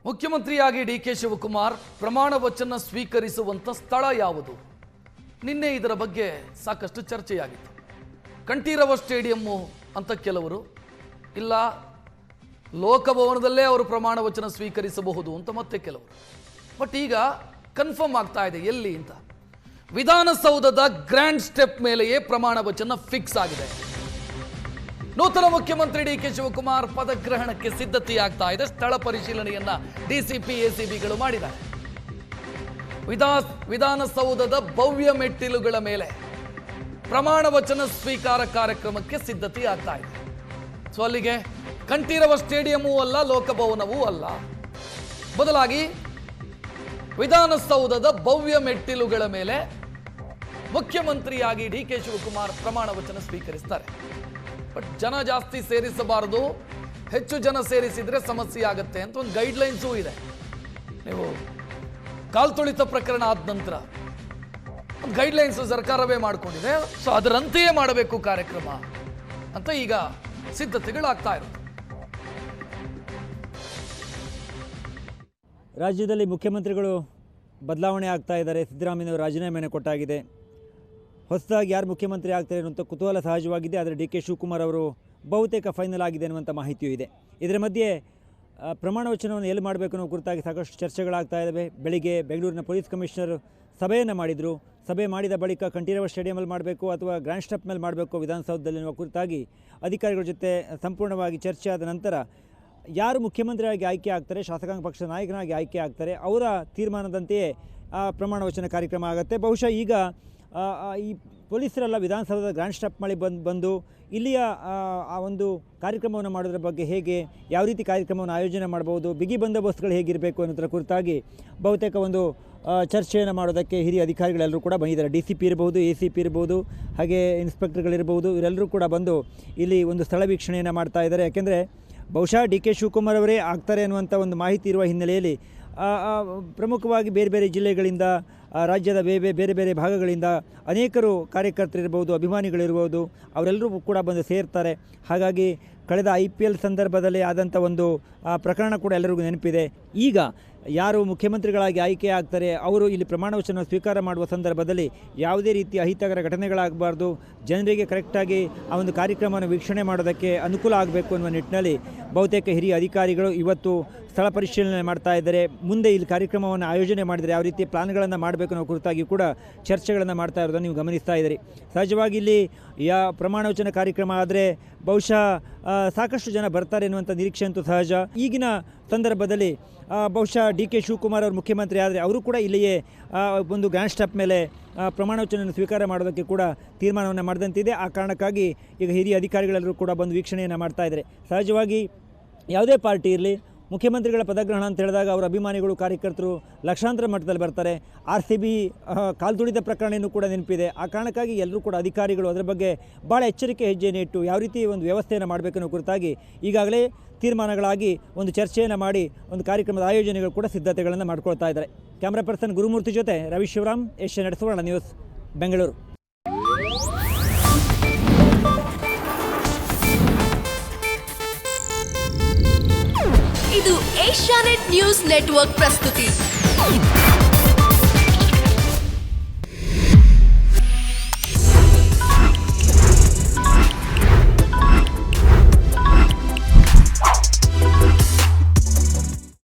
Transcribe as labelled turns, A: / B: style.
A: ಮುಖ್ಯಮಂತ್ರಿಯಾಗಿ ಡಿ.ಕೆ. ಶಿವಕುಮಾರ್ ಪ್ರಮಾಣ ವಚನ ಸ್ವೀಕರಿಸುವಂತ ಸ್ಥಳ ಯಾವುದು? ನಿನ್ನೆ ಇದರ ಬಗ್ಗೆ ಸಾಕಷ್ಟು ಚರ್ಚೆಯಾಗಿತ್ತು. ಕಂಠೀರವ ಸ್ಟೇಡಿಯಂ ಅಂತ ಕೆಲವರು, ಇಲ್ಲ ಲೋಕಭವನದಲ್ಲೇ ಅವರು ಪ್ರಮಾಣ ವಚನ ಸ್ವೀಕರಿಸಬಹುದು ಅಂತ ಮತ್ತೆ ಕೆಲವರು. ಬಟ್ ಈಗ ಕನ್ಫರ್ಮ್ ಆಗ್ತಾ ಇದೆ ಎಲ್ಲಿ ಅಂತ. ವಿಧಾನಸೌಧದ ಗ್ರ್ಯಾಂಡ್ ಸ್ಟೆಪ್ ಮೇಲೆಯೇ ಪ್ರಮಾಣ ವಚನ ಫಿಕ್ಸ್ ಆಗಿದೆ. ನೂತನ ಮುಖ್ಯಮಂತ್ರಿ ಡಿ.ಕೆ. ಶಿವಕುಮಾರ್ ಪದಗ್ರಹಣಕ್ಕೆ ಸಿದ್ಧತೆಯಾಗ್ತಾ ಇದೆ. ಸ್ಥಳ ಪರಿಶೀಲನೆಯನ್ನ ಡಿಸಿಪಿ ಎಸಿಬಿಗಳು ಮಾಡಿದ್ದಾರೆ. ವಿಧಾನಸೌಧದ ಭವ್ಯ ಮೆಟ್ಟಿಲುಗಳ ಮೇಲೆ ಪ್ರಮಾಣ ವಚನ ಸ್ವೀಕಾರ ಕಾರ್ಯಕ್ರಮಕ್ಕೆ ಸಿದ್ಧತೆಯಾಗ್ತಾ ಇದೆ. ಸೊ ಅಲ್ಲಿಗೆ ಕಂಠೀರವ ಸ್ಟೇಡಿಯಮೂ ಅಲ್ಲ, ಲೋಕಭವನವೂ ಅಲ್ಲ, ಬದಲಾಗಿ ವಿಧಾನಸೌಧದ ಭವ್ಯ ಮೆಟ್ಟಿಲುಗಳ ಮೇಲೆ ಮುಖ್ಯಮಂತ್ರಿಯಾಗಿ ಡಿ.ಕೆ. ಶಿವಕುಮಾರ್ ಪ್ರಮಾಣ ವಚನ ಸ್ವೀಕರಿಸ್ತಾರೆ. ಬಟ್ ಜನ ಜಾಸ್ತಿ ಸೇರಿಸಬಾರದು, ಹೆಚ್ಚು ಜನ ಸೇರಿಸಿದ್ರೆ ಸಮಸ್ಯೆ ಆಗುತ್ತೆ ಅಂತ ಒಂದು ಗೈಡ್ಲೈನ್ಸೂ ಇದೆ. ನೀವು ಕಾಲ್ತುಳಿತ ಪ್ರಕರಣ ಆದ ನಂತರ ಒಂದು ಗೈಡ್ಲೈನ್ಸ್ ಸರ್ಕಾರವೇ ಮಾಡಿಕೊಂಡಿದೆ. ಸೊ ಅದರಂತೆಯೇ ಮಾಡಬೇಕು ಕಾರ್ಯಕ್ರಮ ಅಂತ ಈಗ ಸಿದ್ಧತೆಗಳಾಗ್ತಾ ಇರುತ್ತೆ.
B: ರಾಜ್ಯದಲ್ಲಿ ಮುಖ್ಯಮಂತ್ರಿಗಳು ಬದಲಾವಣೆ ಆಗ್ತಾ ಇದ್ದಾರೆ. ಸಿದ್ದರಾಮಯ್ಯನವರು ರಾಜೀನಾಮೆಯನ್ನು ಕೊಟ್ಟಾಗಿದೆ. ಹೊಸದಾಗಿ ಯಾರು ಮುಖ್ಯಮಂತ್ರಿ ಆಗ್ತಾರೆ ಅನ್ನುವಂಥ ಕುತೂಹಲ ಸಹಜವಾಗಿದೆ. ಆದರೆ ಡಿ.ಕೆ. ಶಿವಕುಮಾರ್ ಅವರು ಬಹುತೇಕ ಫೈನಲ್ ಆಗಿದೆ ಅನ್ನುವಂಥ ಮಾಹಿತಿಯೂ ಇದೆ. ಇದರ ಮಧ್ಯೆ ಪ್ರಮಾಣ ವಚನವನ್ನು ಎಲ್ಲಿ ಮಾಡಬೇಕು ಅನ್ನೋ ಕುರಿತಾಗಿ ಸಾಕಷ್ಟು ಚರ್ಚೆಗಳಾಗ್ತಾ ಇದ್ದಾವೆ. ಬೆಳಿಗ್ಗೆ ಬೆಂಗಳೂರಿನ ಪೊಲೀಸ್ ಕಮಿಷನರ್ ಸಭೆಯನ್ನು ಮಾಡಿದರು. ಸಭೆ ಮಾಡಿದ ಬಳಿಕ ಕಂಠೀರವ ಸ್ಟೇಡಿಯಮಲ್ಲಿ ಮಾಡಬೇಕು ಅಥವಾ ಗ್ರ್ಯಾಂಡ್ ಸ್ಟೆಪ್ ಮೇಲೆ ಮಾಡಬೇಕು ವಿಧಾನಸೌಧದಲ್ಲಿ ಅನ್ನುವ ಕುರಿತಾಗಿ ಅಧಿಕಾರಿಗಳ ಜೊತೆ ಸಂಪೂರ್ಣವಾಗಿ ಚರ್ಚೆ ಆದ ನಂತರ ಯಾರು ಮುಖ್ಯಮಂತ್ರಿಯಾಗಿ ಆಯ್ಕೆ ಆಗ್ತಾರೆ, ಶಾಸಕಾಂಗ ಪಕ್ಷದ ನಾಯಕನಾಗಿ ಆಯ್ಕೆ ಆಗ್ತಾರೆ, ಅವರ ತೀರ್ಮಾನದಂತೆಯೇ ಪ್ರಮಾಣ ವಚನ ಕಾರ್ಯಕ್ರಮ ಆಗುತ್ತೆ. ಬಹುಶಃ ಈಗ ಈ ಪೊಲೀಸರೆಲ್ಲ ವಿಧಾನಸೌಧದ ಗ್ರ್ಯಾಂಡ್ ಸ್ಟೆಪ್ ಮಾಡಿ ಬಂದು ಇಲ್ಲಿಯ ಆ ಒಂದು ಕಾರ್ಯಕ್ರಮವನ್ನು ಮಾಡೋದ್ರ ಬಗ್ಗೆ, ಹೇಗೆ ಯಾವ ರೀತಿ ಕಾರ್ಯಕ್ರಮವನ್ನು ಆಯೋಜನೆ ಮಾಡ್ಬೋದು, ಬಿಗಿ ಬಂದೋಬಸ್ತ್ಗಳು ಹೇಗಿರಬೇಕು ಅನ್ನೋದ್ರ ಕುರಿತಾಗಿ ಬಹುತೇಕ ಒಂದು ಚರ್ಚೆಯನ್ನು ಮಾಡೋದಕ್ಕೆ ಹಿರಿಯ ಅಧಿಕಾರಿಗಳೆಲ್ಲರೂ ಕೂಡ ಬಂದಿದ್ದಾರೆ. DCP ಇರ್ಬೋದು, ACP ಇರ್ಬೋದು, ಹಾಗೆ ಇನ್ಸ್ಪೆಕ್ಟರ್ಗಳಿರ್ಬೋದು, ಇವರೆಲ್ಲರೂ ಕೂಡ ಬಂದು ಇಲ್ಲಿ ಒಂದು ಸ್ಥಳ ವೀಕ್ಷಣೆಯನ್ನು ಮಾಡ್ತಾ ಇದ್ದಾರೆ. ಯಾಕೆಂದರೆ ಬಹುಶಃ ಡಿ.ಕೆ. ಶಿವಕುಮಾರ್ ಅವರೇ ಆಗ್ತಾರೆ ಅನ್ನುವಂಥ ಒಂದು ಮಾಹಿತಿ ಇರುವ ಹಿನ್ನೆಲೆಯಲ್ಲಿ ಪ್ರಮುಖವಾಗಿ ಬೇರೆ ಬೇರೆ ಜಿಲ್ಲೆಗಳಿಂದ, ರಾಜ್ಯದ ಬೇರೆ ಬೇರೆ ಭಾಗಗಳಿಂದ ಅನೇಕರು ಕಾರ್ಯಕರ್ತರಿರ್ಬೋದು, ಅಭಿಮಾನಿಗಳಿರ್ಬೋದು, ಅವರೆಲ್ಲರೂ ಕೂಡ ಬಂದು ಸೇರ್ತಾರೆ. ಹಾಗಾಗಿ ಕಳೆದ IPL ಸಂದರ್ಭದಲ್ಲಿ ಆದಂಥ ಒಂದು ಪ್ರಕರಣ ಕೂಡ ಎಲ್ಲರಿಗೂ ನೆನಪಿದೆ. ಈಗ ಯಾರು ಮುಖ್ಯಮಂತ್ರಿಗಳಾಗಿ ಆಯ್ಕೆ ಆಗ್ತಾರೆ ಅವರು ಇಲ್ಲಿ ಪ್ರಮಾಣ ವಚನ ಸ್ವೀಕಾರ ಮಾಡುವ ಸಂದರ್ಭದಲ್ಲಿ ಯಾವುದೇ ರೀತಿಯ ಅಹಿತಕರ ಘಟನೆಗಳಾಗಬಾರ್ದು, ಜನರಿಗೆ ಕರೆಕ್ಟಾಗಿ ಆ ಒಂದು ಕಾರ್ಯಕ್ರಮವನ್ನು ವೀಕ್ಷಣೆ ಮಾಡೋದಕ್ಕೆ ಅನುಕೂಲ ಆಗಬೇಕು ಅನ್ನುವ ನಿಟ್ಟಿನಲ್ಲಿ ಬಹುತೇಕ ಹಿರಿಯ ಅಧಿಕಾರಿಗಳು ಇವತ್ತು ಸ್ಥಳ ಪರಿಶೀಲನೆ ಮಾಡ್ತಾ ಇದ್ದಾರೆ. ಮುಂದೆ ಇಲ್ಲಿ ಕಾರ್ಯಕ್ರಮವನ್ನು ಆಯೋಜನೆ ಮಾಡಿದರೆ ಯಾವ ರೀತಿ ಪ್ಲಾನ್ಗಳನ್ನು ಮಾಡಬೇಕು ಅನ್ನೋ ಕುರಿತಾಗಿ ಕೂಡ ಚರ್ಚೆಗಳನ್ನು ಮಾಡ್ತಾ ಇರೋದನ್ನು ನೀವು ಗಮನಿಸ್ತಾ ಇದ್ದೀರಿ. ಸಹಜವಾಗಿ ಇಲ್ಲಿ ಪ್ರಮಾಣ ವಚನ ಕಾರ್ಯಕ್ರಮ ಆದರೆ ಬಹುಶಃ ಸಾಕಷ್ಟು ಜನ ಬರ್ತಾರೆ ಎನ್ನುವಂಥ ನಿರೀಕ್ಷೆ ಅಂತೂ ಸಹಜ. ಈಗಿನ ಸಂದರ್ಭದಲ್ಲಿ ಬಹುಶಃ ಡಿ.ಕೆ. ಶಿವಕುಮಾರ್ ಅವರು ಮುಖ್ಯಮಂತ್ರಿ ಆದರೆ ಅವರು ಕೂಡ ಇಲ್ಲಿಯೇ ಒಂದು ಗ್ರ್ಯಾಂಡ್ ಸ್ಟೆಪ್ ಮೇಲೆ ಪ್ರಮಾಣ ವಚನವನ್ನು ಸ್ವೀಕಾರ ಮಾಡೋದಕ್ಕೆ ಕೂಡ ತೀರ್ಮಾನವನ್ನು ಮಾಡಿದಂತಿದೆ. ಆ ಕಾರಣಕ್ಕಾಗಿ ಈಗ ಹಿರಿಯ ಅಧಿಕಾರಿಗಳೆಲ್ಲರೂ ಕೂಡ ಬಂದು ವೀಕ್ಷಣೆಯನ್ನು ಮಾಡ್ತಾ ಇದ್ದಾರೆ. ಸಹಜವಾಗಿ ಯಾವುದೇ ಪಾರ್ಟಿ ಇರಲಿ, ಮುಖ್ಯಮಂತ್ರಿಗಳ ಪದಗ್ರಹಣ ಅಂತ ಹೇಳಿದಾಗ ಅವರ ಅಭಿಮಾನಿಗಳು, ಕಾರ್ಯಕರ್ತರು ಲಕ್ಷಾಂತರ ಮಟ್ಟದಲ್ಲಿ ಬರ್ತಾರೆ. RCB ಕಾಲ್ತುಳಿತ ಪ್ರಕರಣವೂ ಕೂಡ ನೆನಪಿದೆ. ಆ ಕಾರಣಕ್ಕಾಗಿ ಎಲ್ಲರೂ ಕೂಡ ಅಧಿಕಾರಿಗಳು ಅದರ ಬಗ್ಗೆ ಭಾಳ ಎಚ್ಚರಿಕೆ ಹೆಜ್ಜೆಯನ್ನು ಇಟ್ಟು ಯಾವ ರೀತಿ ಒಂದು ವ್ಯವಸ್ಥೆಯನ್ನು ಮಾಡಬೇಕನ್ನೋ ಕುರಿತಾಗಿ ಈಗಾಗಲೇ ತೀರ್ಮಾನಗಳಾಗಿ ಒಂದು ಚರ್ಚೆಯನ್ನು ಮಾಡಿ ಒಂದು ಕಾರ್ಯಕ್ರಮದ ಆಯೋಜನೆಗಳು ಕೂಡ ಸಿದ್ಧತೆಗಳನ್ನು ಮಾಡ್ಕೊಳ್ತಾ ಇದ್ದಾರೆ. ಕ್ಯಾಮ್ರಾ ಪರ್ಸನ್ ಗುರುಮೂರ್ತಿ ಜೊತೆ ರವಿ ಶಿವರಾಮ್, ಏಷ್ಯಾನೆಟ್ ಸುವರ್ಣ ನ್ಯೂಸ್, ಬೆಂಗಳೂರು.
C: ಇದು ಏಷ್ಯಾನೆಟ್ ನ್ಯೂಸ್ ನೆಟ್ವರ್ಕ್ ಪ್ರಸ್ತುತಿ.